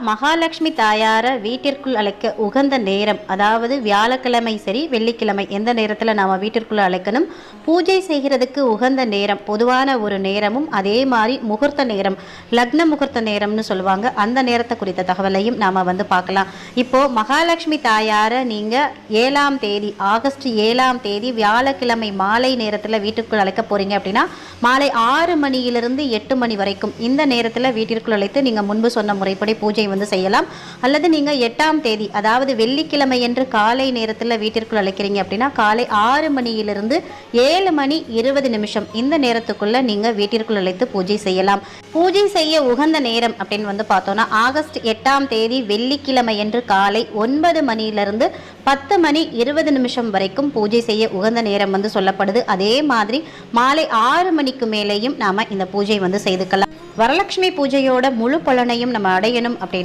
மகாலட்சுமி தாயார வீட்டிற்குள் அழைக்க உகந்த நேரம், அதாவது வியாழக்கிழமை சரி வெள்ளிக்கிழமை எந்த நேரத்தில் நாம் வீட்டிற்குள்ள அழைக்கணும், பூஜை செய்கிறதுக்கு உகந்த நேரம் பொதுவான ஒரு நேரமும், அதே மாதிரி முகூர்த்த நேரம் லக்ன முகூர்த்த நேரம்னு சொல்லுவாங்க, அந்த நேரத்தை குறித்த தகவலையும் நாம் பார்க்கலாம். இப்போது மகாலட்சுமி தாயார நீங்கள் 7ஆம் தேதி ஆகஸ்ட் 7ஆம் தேதி வியாழக்கிழமை மாலை நேரத்தில் வீட்டுக்குள் அழைக்க போகிறீங்க அப்படின்னா மாலை 6 மணியிலிருந்து 8 மணி வரைக்கும் இந்த நேரத்தில் வீட்டிற்குள் அழைத்து நீங்கள் முன்பு சொன்ன முறைப்படி பூஜை செய்யலாம். அல்லது நீங்க 8ஆம் தேதி அதாவது வெள்ளிக்கிழமை என்று காலை நேரத்தில் வீட்டிற்குள் அழைக்கிறீங்க அப்படின்னா காலை 6 மணியிலிருந்து 7 மணி 20 நிமிஷம் இந்த நேரத்துக்குள்ள நீங்க வீட்டிற்குள் அழைத்து பூஜை செய்யலாம். பூஜை செய்ய உகந்த நேரம் அப்படின்னு பார்த்தோம்னா ஆகஸ்ட் 8ஆம் தேதி வெள்ளிக்கிழமை என்று காலை 9 மணியிலிருந்து 10 மணி 20 நிமிஷம் வரைக்கும் பூஜை செய்ய உகந்த நேரம் சொல்லப்படுது. அதே மாதிரி மாலை 6 மணிக்கு மேலேயும் நாம இந்த பூஜை செய்துக்கலாம். வரலட்சுமி பூஜையோட முழு பலனையும் நம்ம அடையணும் அப்படின்னு